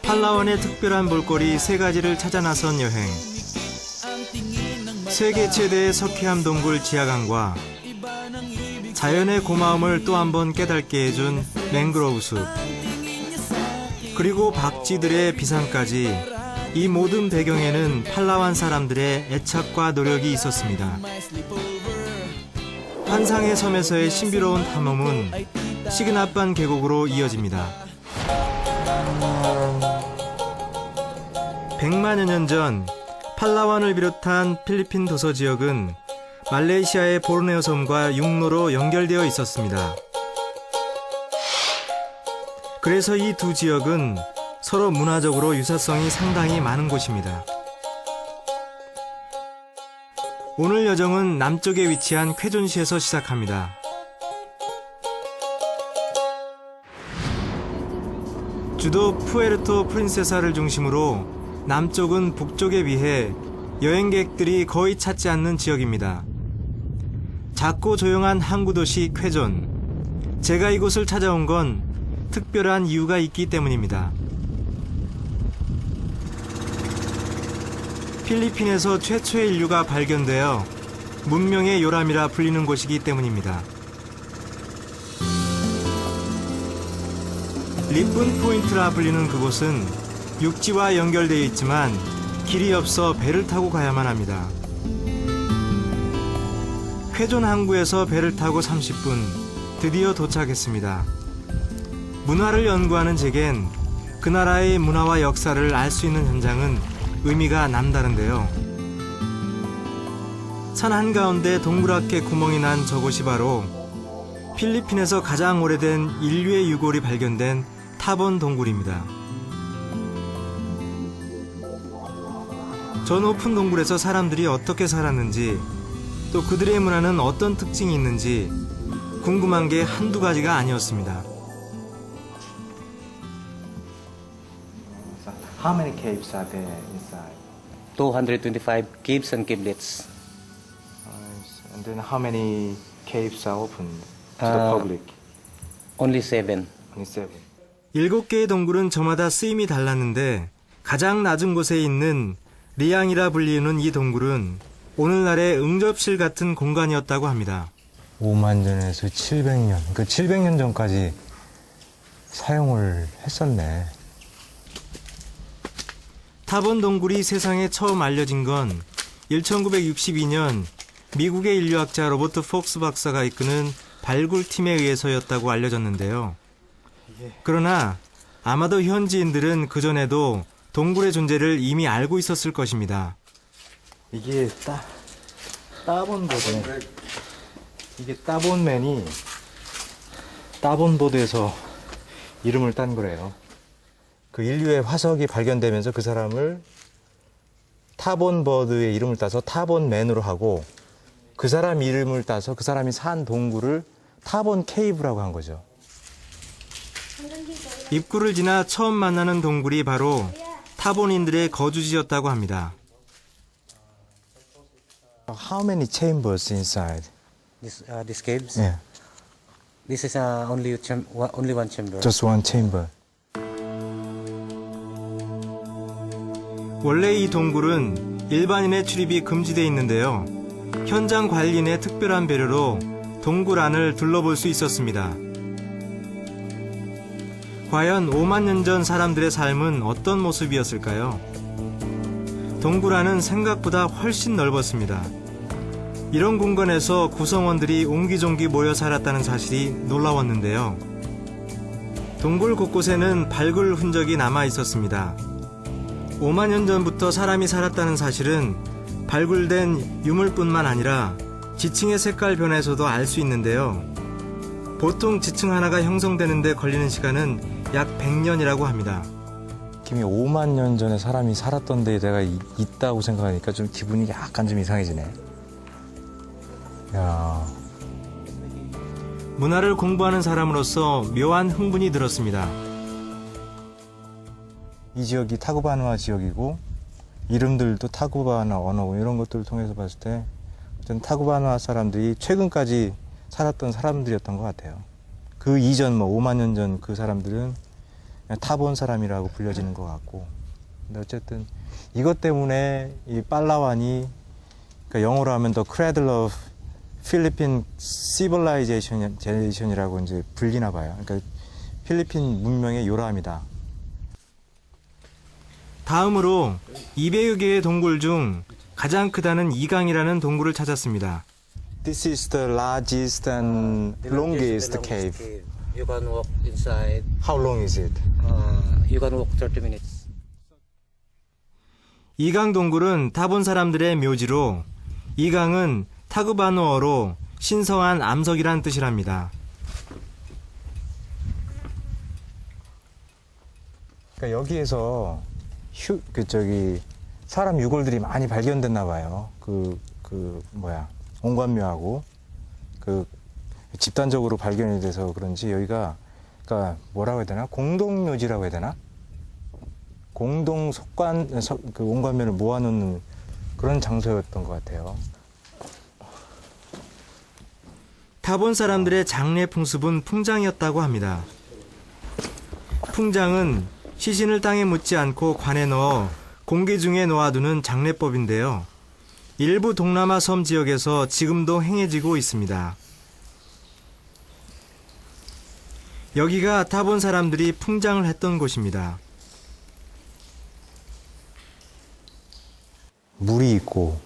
팔라완의 특별한 볼거리 3가지를 찾아 나선 여행. 세계 최대의 석회암 동굴 지하강과 자연의 고마움을 또 한 번 깨닫게 해준 맹그로브 숲, 그리고 박쥐들의 비상까지, 이 모든 배경에는 팔라완 사람들의 애착과 노력이 있었습니다. 환상의 섬에서의 신비로운 탐험은 시그나반 계곡으로 이어집니다. 100만여 년 전 팔라완을 비롯한 필리핀 도서 지역은 말레이시아의 보르네오 섬과 육로로 연결되어 있었습니다. 그래서 이 두 지역은 서로 문화적으로 유사성이 상당히 많은 곳입니다. 오늘 여정은 남쪽에 위치한 쾌존시에서 시작합니다. 주도 푸에르토 프린세사를 중심으로 남쪽은 북쪽에 비해 여행객들이 거의 찾지 않는 지역입니다. 작고 조용한 항구 도시 쾌존. 제가 이곳을 찾아온 건 특별한 이유가 있기 때문입니다. 필리핀에서 최초의 인류가 발견되어 문명의 요람이라 불리는 곳이기 때문입니다. 리쁜 포인트라 불리는 그곳은 육지와 연결되어 있지만 길이 없어 배를 타고 가야만 합니다. 쾌존 항구에서 배를 타고 30분, 드디어 도착했습니다. 문화를 연구하는 제겐 그 나라의 문화와 역사를 알 수 있는 현장은 의미가 남다른데요. 산 한가운데 동그랗게 구멍이 난 저곳이 바로 필리핀에서 가장 오래된 인류의 유골이 발견된 타본 동굴입니다. 저 높은 동굴에서 사람들이 어떻게 살았는지, 또 그들의 문화는 어떤 특징이 있는지 궁금한 게 한두 가지가 아니었습니다. How many caves are there inside? 225 caves and cavelets. And then how many caves are open to the public? Only 7. Only 7. 7개의 동굴은 저마다 쓰임이 달랐는데 가장 낮은 곳에 있는 리앙이라 불리는 이 동굴은 오늘날의 응접실 같은 공간이었다고 합니다. 5만 년에서 700년, 그 700년 전까지 사용을 했었네. 타본 동굴이 세상에 처음 알려진 건 1962년 미국의 인류학자 로버트 폭스 박사가 이끄는 발굴팀에 의해서였다고 알려졌는데요. 그러나 아마도 현지인들은 그전에도 동굴의 존재를 이미 알고 있었을 것입니다. 이게 따본보드. 이게 따본맨이 따본보드에서 이름을 딴 거래요. 그 인류의 화석이 발견되면서 그 사람을 타본버드의 이름을 따서 타본맨으로 하고, 그 사람 이름을 따서 그 사람이 산 동굴을 타본 케이브라고 한 거죠. 입구를 지나 처음 만나는 동굴이 바로 타본인들의 거주지였다고 합니다. How many chambers inside? These caves? Yeah, This is only one chamber. just one chamber. 원래 이 동굴은 일반인의 출입이 금지되어 있는데요. 현장 관리인의 특별한 배려로 동굴 안을 둘러볼 수 있었습니다. 과연 5만 년 전 사람들의 삶은 어떤 모습이었을까요? 동굴 안은 생각보다 훨씬 넓었습니다. 이런 공간에서 구성원들이 옹기종기 모여 살았다는 사실이 놀라웠는데요. 동굴 곳곳에는 발굴 흔적이 남아 있었습니다. 5만 년 전부터 사람이 살았다는 사실은 발굴된 유물뿐만 아니라 지층의 색깔 변화에서도 알 수 있는데요. 보통 지층 하나가 형성되는 데 걸리는 시간은 약 100년이라고 합니다. 김이 5만 년 전에 사람이 살았던 데에 내가 있다고 생각하니까 좀 기분이 약간 좀 이상해지네. 야, 문화를 공부하는 사람으로서 묘한 흥분이 들었습니다. 이 지역이 타구바누아 지역이고 이름들도 타구바누아 언어 이런 것들을 통해서 봤을 때 어떤 타구바누아 사람들이 최근까지 살았던 사람들이었던 것 같아요. 그 이전 5만 년 전 그 사람들은 타본 사람이라고 불려지는 것 같고. 근데 어쨌든 이것 때문에 이 팔라완이 그러니까 영어로 하면 The Cradle of Philippine Civilization이라고 이제 불리나 봐요. 그러니까 필리핀 문명의 요람이다. 다음으로 200여 개의 동굴 중 가장 크다는 이강이라는 동굴을 찾았습니다. This is the largest and longest cave. You can walk inside. How long is it? You can walk 30 minutes. 이강 동굴은 타본 사람들의 묘지로 이강은 타그바누어로 신성한 암석이란 뜻이랍니다. 그러니까 여기에서 사람 유골들이 많이 발견됐나 봐요. 옹관묘하고 집단적으로 발견이 돼서 그런지 여기가 그러니까 뭐라고 해야 되나? 공동묘지라고 해야 되나? 공동 옹관묘를 모아놓는 그런 장소였던 것 같아요. 타본 사람들의 장례 풍습은 풍장이었다고 합니다. 풍장은 시신을 땅에 묻지 않고 관에 넣어 공기 중에 놓아두는 장례법인데요. 일부 동남아 섬 지역에서 지금도 행해지고 있습니다. 여기가 타본 사람들이 풍장을 했던 곳입니다. 물이 있고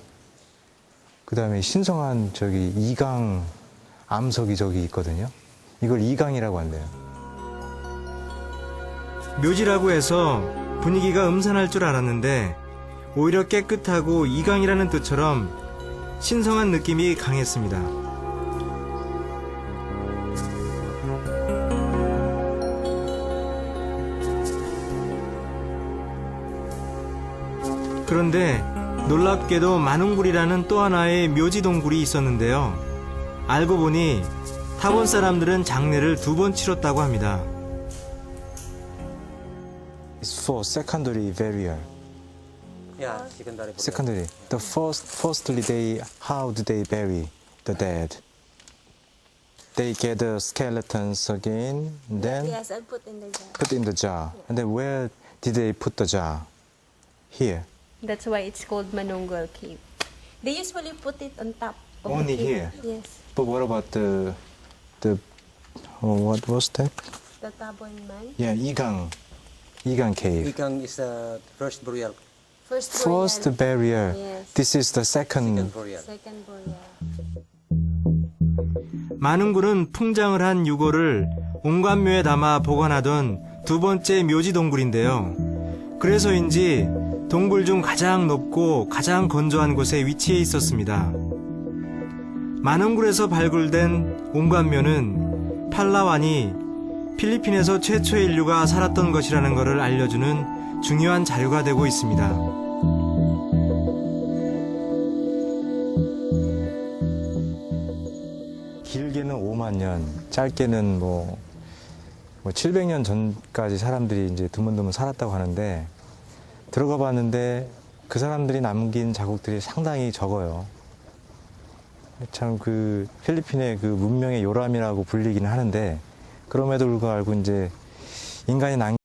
그 다음에 신성한 이강 암석이 저기 있거든요. 이걸 이강이라고 한대요. 묘지라고 해서 분위기가 음산할 줄 알았는데 오히려 깨끗하고 이강이라는 뜻처럼 신성한 느낌이 강했습니다. 그런데 놀랍게도 마능굴이라는 또 하나의 묘지 동굴이 있었는데요. 알고 보니 타본 사람들은 장례를 2번 치렀다고 합니다. It's for secondary burial. Yeah, secondary. Secondary. The firstly, how do they bury the dead? They gather skeletons again, and then Yes, and put in the jar. put in the jar. And then where did they put the jar? Here. That's why it's called Manunggal Cave. They usually put it on top. Of Only the cave. here? Yes, But what about what was that? the Tabon man. Yeah, Igang cave. Ikang is the first burial. First burial. Yes. This is the second. Burial. Second burial. 마능굴은 풍장을 한 유골을 옹관묘에 담아 보관하던 2번째 묘지 동굴인데요. 그래서인지 동굴 중 가장 높고 가장 건조한 곳에 위치해 있었습니다. 마능굴에서 발굴된 옹관묘는 팔라완이 필리핀에서 최초의 인류가 살았던 것이라는 것을 알려주는 중요한 자료가 되고 있습니다. 길게는 5만 년, 짧게는 뭐 700년 전까지 사람들이 이제 드문드문 살았다고 하는데 들어가 봤는데 그 사람들이 남긴 자국들이 상당히 적어요. 참 필리핀의 문명의 요람이라고 불리기는 하는데 그럼에도 불구하고 이제 인간이